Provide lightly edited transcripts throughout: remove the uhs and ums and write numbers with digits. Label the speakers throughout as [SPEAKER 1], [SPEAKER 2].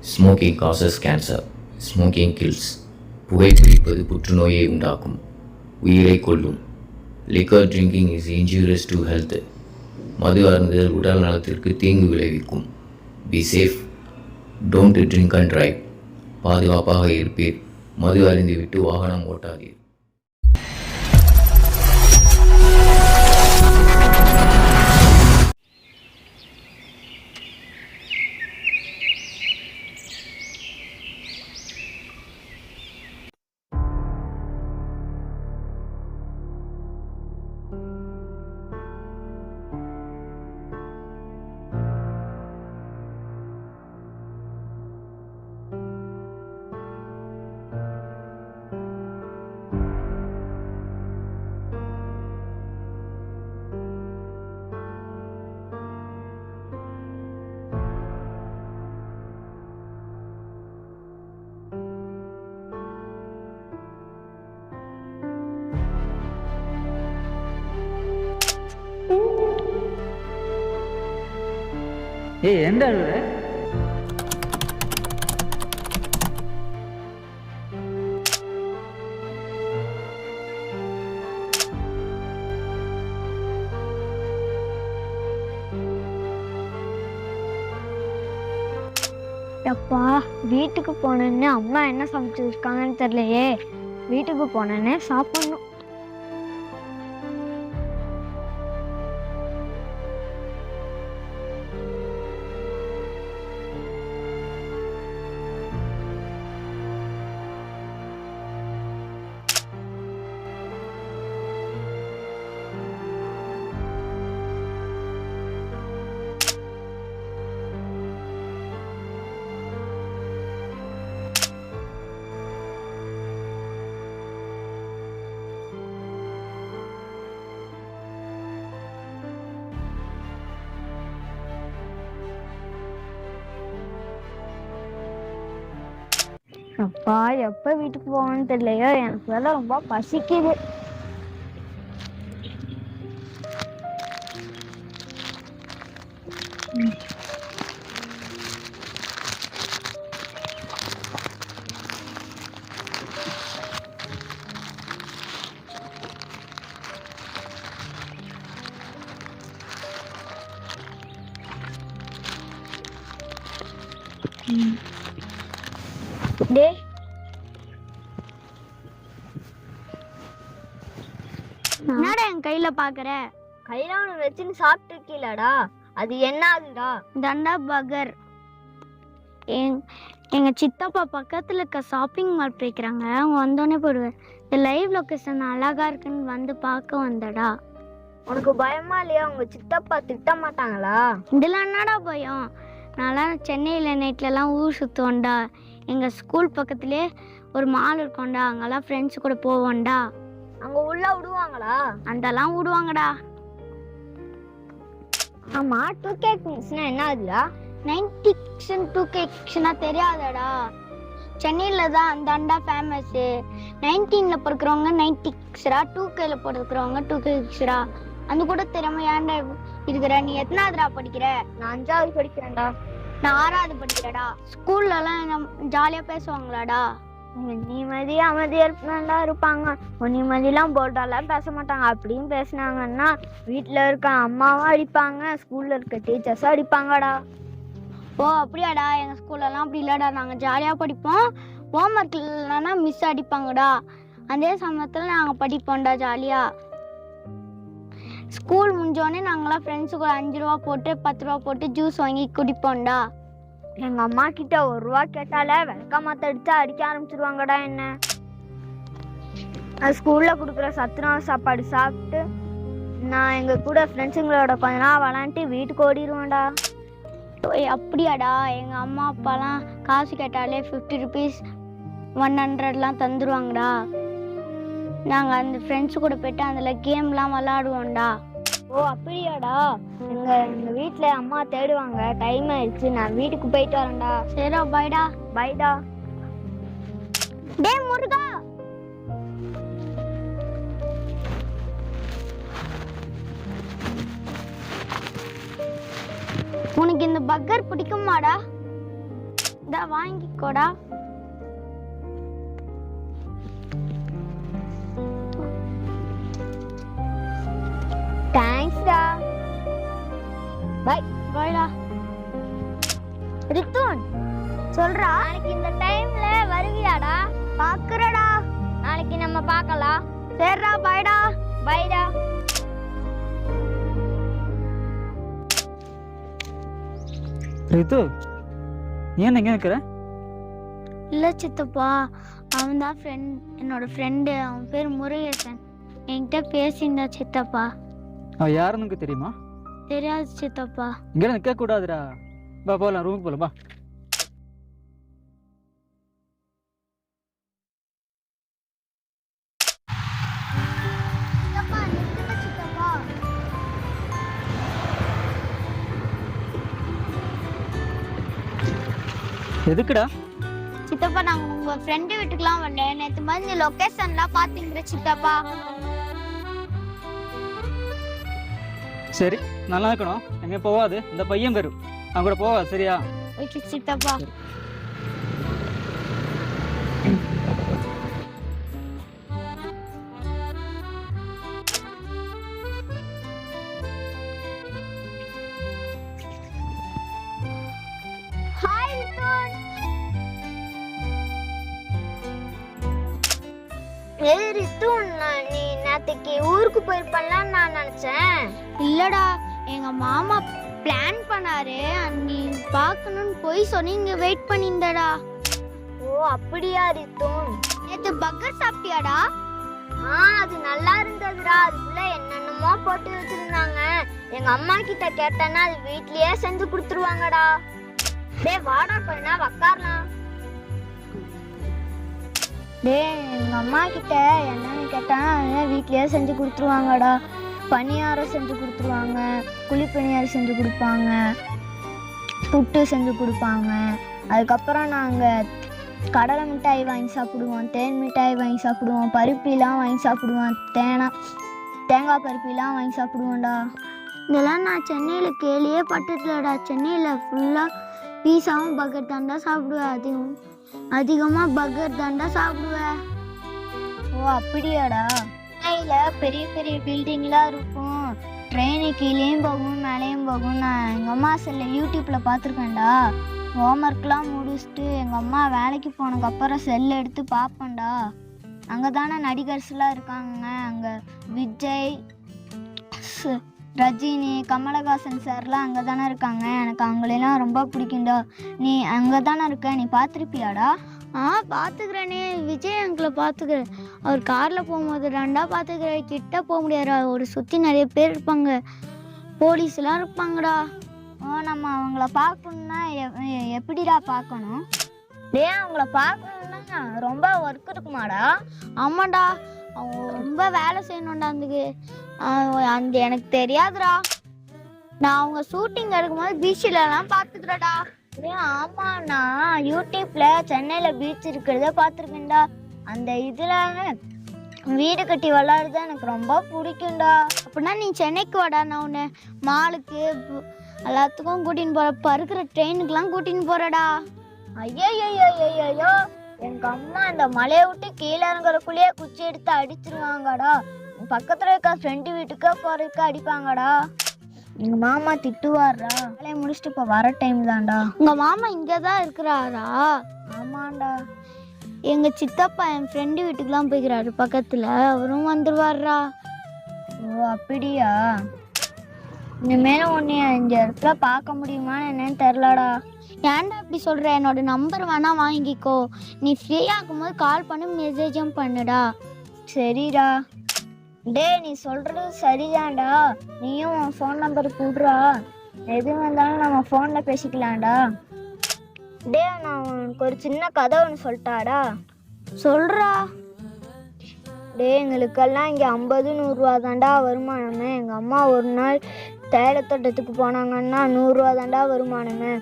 [SPEAKER 1] Smoking causes cancer. Smoking kills. புகைப்பிடிப்பது புற்றுநோயை உண்டாக்கும், உயிரை கொல்லும். Liquor drinking is injurious to health. மது அருந்துதல் உடல் நலத்திற்கு தீங்கு விளைவிக்கும். Be safe. Don't drink and drive. பாதுகாப்பாக இருப்பீர். மது அருந்திவிட்டு வாகனம் ஓட்டாதீர்.
[SPEAKER 2] ஏய் எந்த அழுவுற?
[SPEAKER 3] அப்பா வீட்டுக்கு போனேன்னு அம்மா என்ன சமைச்சிருக்காங்கன்னு தெரியலையே. வீட்டுக்கு போனேன்னு சாப்பிடணும். அப்பா எப்ப வீட்டுக்கு போகணும்னு தெரியலையோ. எனக்கு வேலை ரொம்ப பசிக்குது. டே என்னடா என் கையில பாக்குற? கையில ஒண்ணு வச்சுன்னு சாப்பிட்டு இருக்கீலடா, அது என்ன ஆகுதுடா? தண்டா பர்கர். எங்க சித்தப்பா பக்கத்துல இருக்க ஷாப்பிங் மால் போய்க்கிறாங்க. அவங்க வந்தோடனே போடுவேன். இந்த லைவ் லொகேஷன் அழகா இருக்குன்னு வந்து பார்க்க வந்தடா. உனக்கு பயமா இல்லையா? உங்க சித்தப்பா திட்ட மாட்டாங்களா? இதெல்லாம் என்னடா பயம்? நான்லாம் சென்னையில் நைட்லலாம் ஊர் சுற்றுவோண்டா. எங்கள் ஸ்கூல் பக்கத்துலேயே ஒரு மால் இருக்கோண்டா. அங்கெல்லாம் ஃப்ரெண்ட்ஸ் கூட போவோண்டா. அங்கே உள்ள விடுவாங்களா? அந்தெல்லாம் விடுவாங்கடா. ஆமாம், 2K கிட்ஸ்னா என்ன ஆகுதுடா? 90 கிட்ஸ் 2K கிட்ஸ்னா தெரியாதடா. சென்னையில் தான் அந்த அண்டா ஃபேமஸ்ஸு. 19ல் பிறக்கிறவங்க 90 கிட்ஸ்ரா, 2Kல பிறக்கிறவங்க 2K கிட்ஸ்ரா. அந்த கூட திறமை ஏன்டா இருக்கிற? நீ எத்தனாவதுடா படிக்கிற? நான் 5வது படிக்கிறேன்டா. நான் 6வது படிக்கிறேடா. ஸ்கூல்லலாம் ஜாலியாக பேசுவாங்களாடா? நிம்மதியா அமைதியா இருப்பாங்க. நிம்மதியெல்லாம் போட்டாலாம் பேச மாட்டாங்க. அப்படின்னு பேசினாங்கன்னா வீட்டில் இருக்க அம்மாவும் அடிப்பாங்க, ஸ்கூல்ல இருக்க டீச்சர்ஸும் அடிப்பாங்கடா. ஓ அப்படியாடா? எங்கள் ஸ்கூல்லலாம் அப்படி இல்லைடா. நாங்கள் ஜாலியாக படிப்போம். ஹோம்ஒர்க் இல்லைன்னா மிஸ் அடிப்பாங்கடா. அதே சமயத்தில் நாங்கள் படிப்போம்டா ஜாலியாக. ஸ்கூல் முடிஞ்சோடனே நாங்களாம் ஃப்ரெண்ட்ஸுக்கு 5 ரூபா போட்டு 10 ரூபா போட்டு ஜூஸ் வாங்கி குடிப்போம்டா. எங்கள் அம்மா கிட்ட 1 ரூபா கேட்டாலே விளக்கமாத்த அடிச்சா அடிக்க ஆரம்பிச்சிருவாங்கடா என்ன. அது ஸ்கூலில் கொடுக்குற சத்துணவு சாப்பாடு சாப்பிட்டு நான் எங்கள் கூட ஃப்ரெண்ட்ஸுங்களோட கொஞ்ச நாள் விளாண்டுட்டு வீட்டுக்கு ஓடிடுவேன்டா. அப்படியாடா? எங்கள் அம்மா அப்பாலாம் காசு கேட்டாலே 50 ருபீஸ் 100லாம் தந்துடுவாங்கடா. நாங்கள் அந்த ஃப்ரெண்ட்ஸு கூட போய்ட்டு அதில் கேம்லாம் விளாடுவோம்டா. ஓ அப்படியாடா? எங்கள் வீட்டில் அம்மா தேடுவாங்க. டைம் ஆயிடுச்சு, நான் வீட்டுக்கு போயிட்டு வரேன்டா. சரிடா, பைடா. பைடா. டே முருகா, உனக்கு இந்த பர்கர் பிடிக்குமாடா? இந்தா வாங்கிக்கோடா. தேங்க்ஸ்டா. பை. பாய்டா. ரித்துன் சொல்றா, நாளைக்கு இந்த டைம்ல வருவியாடா? பாக்குறடா. நாளைக்கு நம்ம பார்க்கலாம். சரிடா, பாய்டா. பாய்டா.
[SPEAKER 2] ரித்து, நீ என்ன எங்கே இருக்கிற?
[SPEAKER 3] இல்ல சித்தப்பா, அவன் தான் என்னோட ஃப்ரெண்டு. அவன் பேர் முருகேசன். என்கிட்ட பேசியிருந்தா சித்தப்பா.
[SPEAKER 2] அவன் யாருன்னு உனக்கு தெரியுமா?
[SPEAKER 3] தெரியாது சித்தப்பா.
[SPEAKER 2] இங்கே நிற்க கூடாதுடா. பா போகலாம், ரூமுக்கு போகலாம் பா. எதுக்குடா?
[SPEAKER 3] சித்தப்பா, நாங்க உங்க ஃப்ரெண்டு வீட்டுக்குலாம் வந்தேன். நேற்று மாதிரி லொகேஷன்லாம் பாத்தீங்க சித்தப்பா.
[SPEAKER 2] சரி, நல்லா இருக்கணும். எங்கே போவாது, இந்த பையன் பேரு அவன் கூட போவா. சரியா?
[SPEAKER 3] ஓகே சித்தப்பா. ஹாய் ரித்துன். ஏய் ரித்துன், நீ நேத்துக்கு ஊருக்கு போயிருப்பலாம் நான் நினைச்சேன். இல்லடா, எங்க மாமா பிளான் பண்ணாரு. நீ பார்க்கணும்னு போய் சொன்னீங்க, வெயிட் பண்ணியிருந்தடா. ஓ அப்படியா ரித்துன்? நேத்து பர்கர் சாப்பிட்டியாடா? அது நல்லா இருந்ததுடா. அதுக்குள்ள என்னென்னமோ போட்டு வச்சிருந்தாங்க. எங்க அம்மா கிட்ட கேட்டேன்னா அது வீட்லயே செஞ்சு கொடுத்துருவாங்கடா. டேய் வாடா, கொஞ்ச நேரம் உட்காரலாம். டேய், எங்க அம்மா கிட்ட என்னன்னு கேட்டா வீட்லயே செஞ்சு கொடுத்துருவாங்கடா. பணியாரம் செஞ்சு கொடுத்துருவாங்க, குழிப்பணியாரம் செஞ்சு கொடுப்பாங்க, புட்டு செஞ்சு கொடுப்பாங்க. அதுக்கப்புறம் நாங்கள் கடலை மிட்டாய் வாங்கி சாப்பிடுவோம், தேன் மிட்டாய் வாங்கி சாப்பிடுவோம், பருப்பிலாம் வாங்கி சாப்பிடுவோம், தேங்காய் பருப்பிலாம் வாங்கி சாப்பிடுவோம்டா. இதெல்லாம் நான் சென்னையில் கேளியே பட்டுலடா. சென்னையில் ஃபுல்லாக பீஸாவும் பர்கர் தாண்டா சாப்பிடுவேன். அதிகமாக பர்கர் தாண்டா சாப்பிடுவேன். ஓ அப்படியாடா? சென்னையில் பெரிய பெரிய பில்டிங்லாம் இருக்கும். ட்ரெயின் கீழேயும் போகும் மேலேயும் போகும். நான் எங்கள் அம்மா யூடியூப்பில் பார்த்துருக்கேன்டா. ஹோம்ஒர்க்லாம் முடிச்சுட்டு எங்கள் அம்மா வேலைக்கு போனதுக்கப்புறம் செல் எடுத்து பார்ப்பேன்டா. அங்கே தானே நடிகர்ஸ்லாம் இருக்காங்க. அங்கே விஜய், ரஜினி, கமலஹாசன் சார்லாம் அங்கே தானே இருக்காங்க. எனக்கு அவங்களெல்லாம் ரொம்ப பிடிக்கும்டா. நீ அங்கே தானே இருக்க, நீ பார்த்துருப்பியாடா? பார்த்துக்கிறேனே. விஜய் அங்கிளை பார்த்துக்கிறேன். அவர் காரில் போகும்போது ரெண்டா பார்த்துக்கிறேன். கிட்ட போக முடியாதா, ஒரு சுற்றி நிறைய பேர் இருப்பாங்க, போலீஸ்லாம் இருப்பாங்கடா. நம்ம அவங்கள பார்க்கணுன்னா எப்படிடா பார்க்கணும்? அவங்கள பார்க்கணுன்னா ரொம்ப ஒர்க் இருக்குமாடா? ஆமாண்டா, அவங்க ரொம்ப வேலை செய்யணும்டா. அந்த எனக்கு தெரியாதுடா. நான் அவங்க ஷூட்டிங் எடுக்கும்போது பீச்சிலலாம் பார்த்துக்கிறேன்டா. ஆமா, நான் யூடியூப்ல சென்னையில பீச் இருக்கிறத பார்த்துருக்கேன்டா. அந்த இதுல வீடு கட்டி விளாடுறது எனக்கு ரொம்ப பிடிக்கும்டா. அப்படின்னா நீ சென்னைக்கு வாடா, நான் உன்னை மாலுக்கு எல்லாத்துக்கும் கூட்டின்னு போற, பறக்கிற ட்ரெயினுக்குலாம் கூட்டின்னு போறடா. ஐயோ, எங்க அம்மா அந்த மலையை விட்டு கீழே இறங்குறக்குள்ளேயே குச்சி எடுத்து அடிச்சிருவாங்கடா. பக்கத்துல இருக்க ஃப்ரெண்டு வீட்டுக்கு போறதுக்கு அடிப்பாங்கடா. எங்க மாமா திட்டுவாரா. வேலையை முடிச்சுட்டு இப்ப வர டைம் தான்டா. உங்க மாமா இங்கதான் இருக்கிறாரா? ஆமாண்டா. எங்க சித்தப்பா என் ஃப்ரெண்டு வீட்டுக்குலாம் போய்க்கிறாரு பக்கத்துல, அவரும் வந்துருவாரா. ஓ அப்படியா? இனிமேல உன்னை இந்த இடத்துல பார்க்க முடியுமான்னு என்னன்னு தெரிலடா. ஏன்டா அப்படி சொல்ற? என்னோட நம்பர் வேணா வாங்கிக்கோ. நீ ஃப்ரீயா இருக்கும்போது கால் பண்ணி மெசேஜும் பண்ணுடா. சரிடா. டேய், நீ சொல்றது சரிதான்டா. நீயும் உன் ஃபோன் நம்பர் கூடுறா. எது வந்தாலும் நம்ம ஃபோன்ல பேசிக்கலாம்டா. டே, நான் உனக்கு ஒரு சின்ன கதை ஒன்று சொல்லிட்டாடா. சொல்றா. டே, எங்களுக்கெல்லாம் இங்கே 50-100 ரூபா தாண்டா வருமானமே. எங்கள் அம்மா ஒரு நாள் தேயிலத்தோட்டத்துக்கு போனாங்கன்னா 100 ரூபா தாண்டா வருமானமே.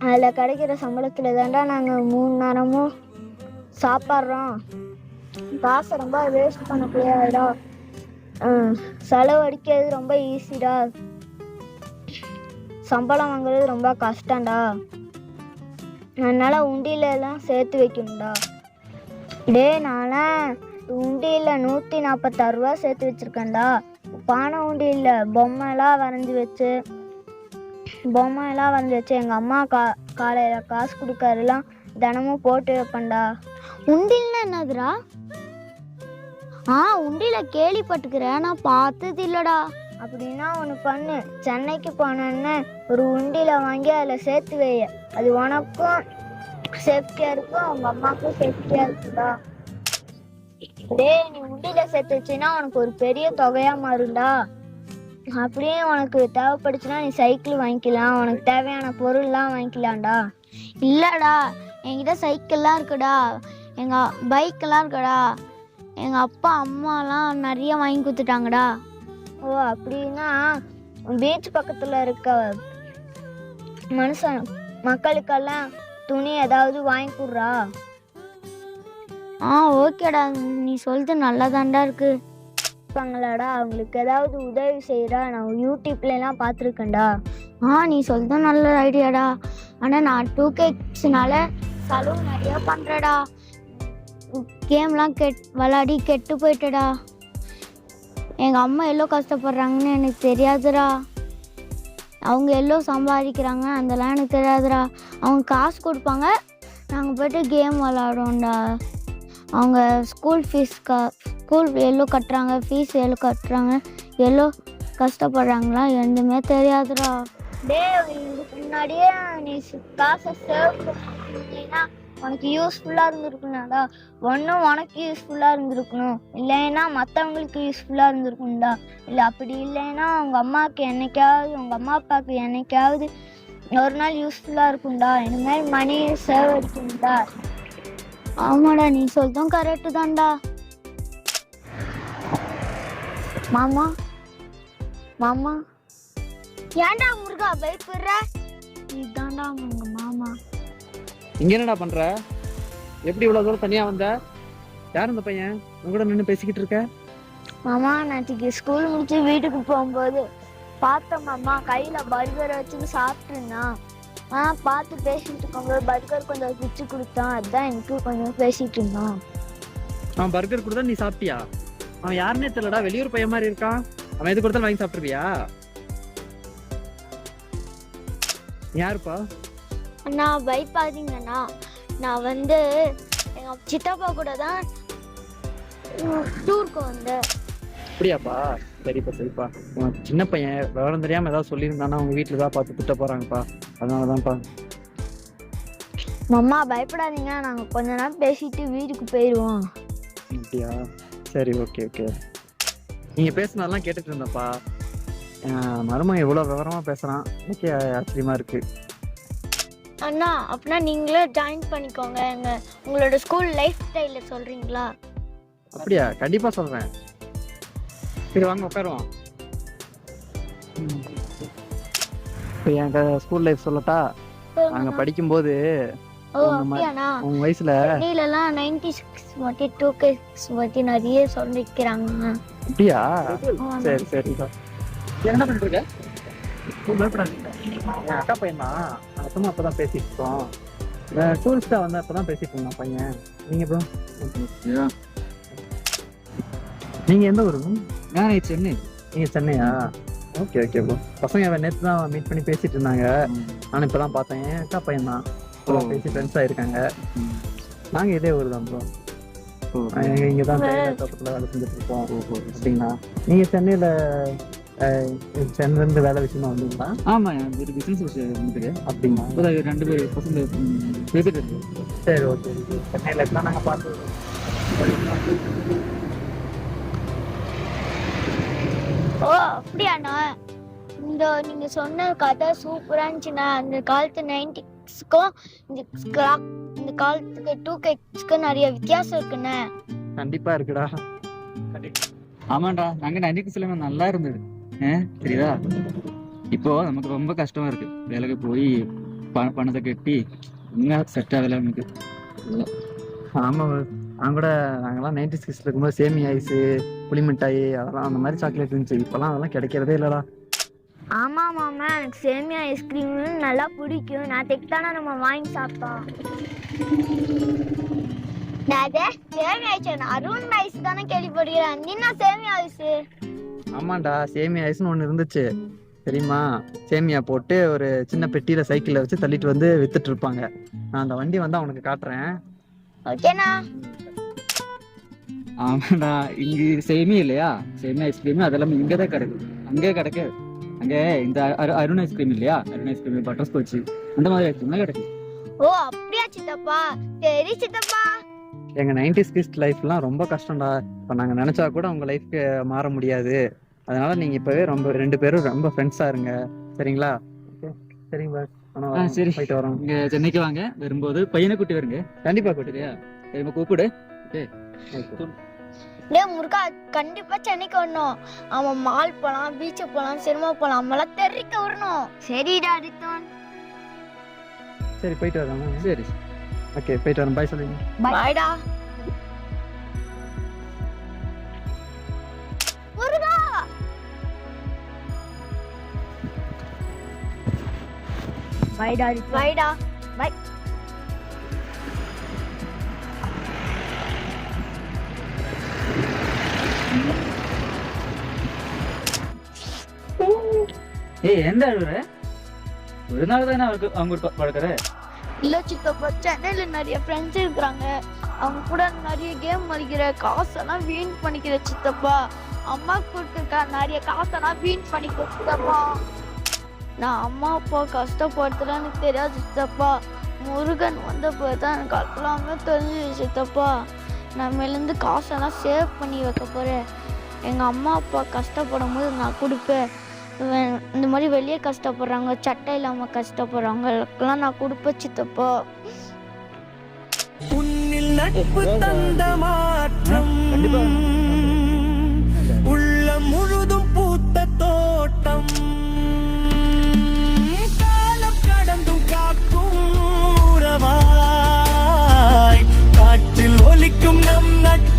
[SPEAKER 3] அதில் கிடைக்கிற சம்பளத்தில் தாண்டா நாங்கள் 3 நேரமும் சாப்பிட்றோம். காசை ரொம்ப வேஸ்ட் பண்ணக்கூடாதுடா. செலவடிக்கிறது ரொம்ப ஈஸிடா. சம்பளம் வாங்குறது ரொம்ப கஷ்டம்டா. அதனால உண்டியிலலாம் சேர்த்து வைக்கணும்டா. டேய் நான்லாம் உண்டியில் 146 ரூபா சேர்த்து வச்சிருக்கேன்டா. பானை உண்டியில் பொம்மைலாம் வரைஞ்சி வச்சு எங்கள் அம்மா காலையில் காசு கொடுக்கறதுலாம் தினமும் போட்டு வைப்பேன்டா. உண்டியல்னா என்னதுடா? உண்டியில கேள்விப்பட்டுக்கிறேன், நான் பார்த்தது இல்லடா. அப்படின்னா ஒன்று பண்ணு, சென்னைக்கு போனோன்னு ஒரு உண்டியில வாங்கி அதில் சேர்த்து வை. அது உனக்கும் சேஃப்டியா இருக்கும், அவங்க அம்மாவுக்கும் சேஃப்டியா இருக்குடா. டேய் நீ உண்டியில சேர்த்து வச்சின்னா உனக்கு ஒரு பெரிய தொகையா மாறும்டா. அப்படியே உனக்கு தேவைப்படுச்சுன்னா நீ சைக்கிள் வாங்கிக்கலாம், உனக்கு தேவையான பொருள்லாம் வாங்கிக்கலாம்டா. இல்லடா, என்கிட்ட சைக்கிள்லாம் இருக்குடா, எங்கள் பைக்கெல்லாம் இருக்குடா, எங்கள் அப்பா அம்மாலாம் நிறைய வாங்கி கொடுத்துட்டாங்கடா. ஓ அப்படின்னா பீச் பக்கத்தில் இருக்க மக்களுக்கெல்லாம் துணி ஏதாவது வாங்கி கொடுறா. ஓகேடா, நீ சொல்றது நல்லதாண்டா இருக்கு. இருப்பாங்களாடா, அவங்களுக்கு ஏதாவது உதவி செய்கிறா, நான் யூடியூப்லாம் பார்த்துருக்கேன்டா. நீ சொல்றது நல்ல ஐடியாடா. ஆனால் நான் 2K கிட்ஸ்னால செலவு நிறையா பண்ணுறடா. கேம்லாம் விளாடி கெட்டு போயிட்டடா. எங்கள் அம்மா எவ்வளோ கஷ்டப்படுறாங்கன்னு எனக்கு தெரியாதுடா. அவங்க எவ்வளோ சம்பாதிக்கிறாங்க அதெல்லாம் எனக்கு தெரியாதுடா. அவங்க காசு கொடுப்பாங்க, நாங்கள் போய்ட்டு கேம் விளாடுவோம்டா. அவங்க ஸ்கூல் எவ்வளோ கட்டுறாங்க, ஃபீஸ் எவ்வளோ கட்டுறாங்க, எவ்வளோ கஷ்டப்படுறாங்களா எதுவுமே தெரியாதுடா. இதுக்கு முன்னாடியே நீ காசை சேவ் பண்ணினா உனக்கு யூஸ்ஃபுல்லாக இருந்திருக்குனாடா. ஒன்றும் உனக்கு யூஸ்ஃபுல்லாக இருந்திருக்கணும், இல்லைன்னா மற்றவங்களுக்கு யூஸ்ஃபுல்லாக இருந்திருக்கும்டா. இல்லை அப்படி இல்லைன்னா உங்கள் அம்மாவுக்கு உங்கள் அம்மா அப்பாவுக்கு என்னைக்காவது ஒரு நாள் யூஸ்ஃபுல்லாக இருக்கும்டா. இந்த மாதிரி மணி சேவ் இருக்கும்டா. ஆமாடா, நீ சொல்றதும் கரெக்டு தான்டா. மாமா மாமா ஏன்டா முருகா பயப்படுற? இதுதான்டா உங்க மாமா.
[SPEAKER 2] இங்க என்னடா பண்ற? எப்படி இவ்வளவு தூரம் தனியா வந்த? யார் இந்த பையன் உங்ககிட்ட நின்று பேசிக்கிட்டு இருக்க?
[SPEAKER 3] மாமா, நேற்றுக்கு ஸ்கூல் முடிச்சு வீட்டுக்கு போகும்போது பார்த்தோம் மாமா, கையில பர்கரை வச்சுட்டு சாப்பிட்டு இருந்தான். பார்த்து பேசிட்டு இருக்கும்போது பர்கர் கொஞ்சம் பிச்சு கொடுத்தான், அதுதான் எனக்கு கொஞ்சம் பேசிட்டு இருந்தான்.
[SPEAKER 2] அவன் பர்கர் கொடுத்தா நீ சாப்பிட்டியா? அவன் யாருன்னே தெரியலடா, வெளியூர் பையன் மாதிரி இருக்கான். அவன் எது கொடுத்தாலும் வாங்கி சாப்பிட்டுருவியா? யாருப்பா?
[SPEAKER 3] அண்ணா பயப்பாதீங்கண்ணா, நான் எங்க சித்தப்பா கூட தான் டூருக்கு வந்தேன்.
[SPEAKER 2] அப்படியாப்பா? சரிப்பா. சின்ன பையன் விவரம் தெரியாம ஏதாவது சொல்லியிருந்தானா உங்க வீட்டுல தான் பார்த்து திட்ட போறாங்கப்பா, அதனாலதான்ப்பா.
[SPEAKER 3] மாமா பயப்படாதீங்க, நாங்க கொஞ்ச நேரம் பேசிட்டு வீட்டுக்கு போயிடுவோம்.
[SPEAKER 2] அப்படியா? சரி, ஓகே. நீங்க பேசுனதெல்லாம் கேட்டுட்டு இருந்தப்பா. மருமகன் எவ்வளவு விவரமா பேசுறான், எனக்கு ஆச்சரியமா இருக்கு.
[SPEAKER 3] அண்ணா அப்படின்னா நீங்களே ஜாயின் பண்ணிக்கோங்க, உங்களோட ஸ்கூல் லைஃப் ஸ்டைல சொல்றீங்களா?
[SPEAKER 2] அப்படியா? கண்டிப்பா சொல்றேன். சரி வாங்க உட்காருவோம். இப்போ என் ஸ்கூல் லைஃப் சொல்லட்டா? நாங்க படிக்கும்போது உங்க வயசுல
[SPEAKER 3] நீலலாம் 96 மத்தி 2K மத்தி நிறைய சொல்லிக்கிறாங்க.
[SPEAKER 2] அப்படியா? சரி. என்ன பண்றீங்க? அக்கா பையன் தான், அப்புறமா அப்பதான் பேசிட்டு இருக்கோம். டூரிஸ்டா வந்து அப்பதான் பேசிட்டு இருந்தான் பையன். நீங்க ப்ரோ? நீங்க எந்த ஊரு? நான் சென்னை. நீங்க சென்னையா? Okay bro. பசங்க நேற்று தான் மீட் பண்ணி பேசிட்டு இருந்தாங்க, நானும் இப்பதான் பார்த்தேன். அக்கா பையன் தான், பேசி ஃப்ரெண்ட்ஸ் ஆயிருக்காங்க. நாங்க இதே ஊர் தான் ப்ரோ. இங்கதான் தோட்டத்துல வேலை செஞ்சுட்டு இருக்கோம். அப்படிங்களா? நீங்க சென்னையில சென்னையில வேலை விஷயமா வந்தீங்களா? ஆமா, ஒரு பிசினஸ் வந்துருக்கு. அப்படிங்களா? 2 பசங்க பேசிட்டு இருக்கு. சரி, ஓகே. சென்னையில தான் நாங்க பார்த்து.
[SPEAKER 3] ஓ அப்படியாண்ணா, நீங்க சொன்ன கதை சூப்பரா இருந்துச்சுண்ணா. அந்த காலத்து 90ஸ்க்கும் இந்த காலத்துக்கு 2Kக்கும் நிறைய வித்தியாசம் இருக்குண்ணே.
[SPEAKER 2] கண்டிப்பா இருக்குடா. ஆமாண்டா, நாங்க 90ஸ்ல நல்லா இருந்தது தெரியுதா? இப்போ நமக்கு ரொம்ப கஷ்டமா இருக்கு. வேலைக்கு போய் பணத்தை கட்டி இன்னும் செட் ஆகல நமக்கு. ஆமா, அவங்க கூட நாங்கெல்லாம் 90s கிட்ஸ்ல இருக்கும்போது சேமி ஐஸ், புளி மிட்டாய், அதெல்லாம் அந்த மாதிரி சாக்லேட் இருந்துச்சு. இப்பெல்லாம் அதெல்லாம் கிடைக்கிறதே இல்லடா.
[SPEAKER 3] ஆமா மாமா, எனக்கு சேமியா ஐஸ்கிரீம் நல்லா பிடிக்கும். நேற்றுக்கு தானே நம்ம வாங்கி சாப்பிட்டோம். சேமியா ஐஸ் அருண் ஐஸ் தானே கேள்விப்படுகிறேன். என்ன சேமியா ஐஸ்?
[SPEAKER 2] ஆமாண்டா, சேமியா ஐஸ்னு ஒன்று இருந்துச்சு தெரியுமா? சேமியா போட்டு ஒரு சின்ன பெட்டியில சைக்கிள்ல வச்சு தள்ளிட்டு வந்து வித்துட்டு இருப்பாங்க. நான் அந்த வண்டி வந்து அவனுக்கு காட்டுறேன்.
[SPEAKER 3] ஓகேண்ணா.
[SPEAKER 4] ஆமாடா, இங்க சேமியா இல்லையா, சேமியா ஐஸ்கிரீம் அதெல்லாம் இங்கதான் கிடைக்கும். அங்கே கிடைக்காது. அங்கே இந்த அருண் ஐஸ்கிரீம் இல்லையா, அருண் ஐஸ்கிரீம் பட்டர் ஸ்காட்ச் அந்த மாதிரி ஐஸ்கிரீம்லாம் கிடைக்கும்.
[SPEAKER 3] ஓ அப்படியா சித்தப்பா? சரி சித்தப்பா.
[SPEAKER 2] எங்க 90s கிட்ஸ் லைஃப்லாம் ரொம்ப கஷ்டம்டா. இப்போ நாங்க நினைச்சா கூட உங்க லைஃப்க்கு மாற முடியாது. அதனால நீங்க இப்பவே ரொம்ப 2 பேரும் ரொம்ப ஃப்ரெண்ட்ஸா இருங்க, சரிங்களா? சரிங்க பாஸ்.
[SPEAKER 4] சரி,
[SPEAKER 2] போயிட்டு வரோம்.
[SPEAKER 4] இங்க சென்னைக்கு வாங்க, வரும்போது பையனை கூட்டி வருங்க.
[SPEAKER 2] கண்டிப்பா கூட்டிட்டு.
[SPEAKER 4] சரியா? சரிம்மா, கூப்பிடு.
[SPEAKER 3] டேய் முருகா, கண்டிப்பா சென்னைக்கு வரணும். அவன் மால் போலாம், பீச் போலாம், சினிமா போலாம், நம்மளாம் தெரிக்க வரணும். சரிடா ரித்தோன்.
[SPEAKER 2] சரி போயிட்டு வரோம்.
[SPEAKER 4] சரி,
[SPEAKER 2] ஓகே போயிட்டு வரோம். பாய் சொல்லுங்க.
[SPEAKER 3] பாய்டா முருகா. பாய்டா பாய்டா பாய்.
[SPEAKER 4] ஏய் எந்த அழுவுற? ஒரு நாள் தானே அவங்க பழக்கிற.
[SPEAKER 3] இல்ல சித்தப்பா, சென்னையில நிறைய ஃப்ரெண்ட்ஸ் இருக்கிறாங்க. அவங்க கூட நிறைய கேம் அடிக்கிற, காசெல்லாம் வீண் பண்ணிக்கிற சித்தப்பா. அம்மா கொடுத்துருக்க நிறைய காசெல்லாம் வீண் பண்ணிக்கிற சித்தப்பா. நான் அம்மா அப்பா கஷ்டப்படுத்துறேன்னு எனக்கு தெரியாது சித்தப்பா. முருகன் வந்த போது தான் எனக்கு எல்லாமே தெரிஞ்சு சித்தப்பா. நான் மேலேருந்து காசெல்லாம் சேவ் பண்ணி வைக்க போறேன். எங்கள் அம்மா அப்பா கஷ்டப்படும் போது நான் கொடுப்பேன். இந்த மாதிரி வெளியே கஷ்டப்படுறாங்க, சட்டை இல்லாமல் கஷ்டப்படுறவங்களுக்கெல்லாம் நான் கொடுப்பேன் சித்தப்பா.
[SPEAKER 5] உன்னில் நட்பு தந்த மாற்றம் உள்ள முழுதும் பூத்த தோட்டம், காலம் கடந்தும் காக்கும் உறவாய் காற்றில் ஒலிக்கும் நம் நட்பு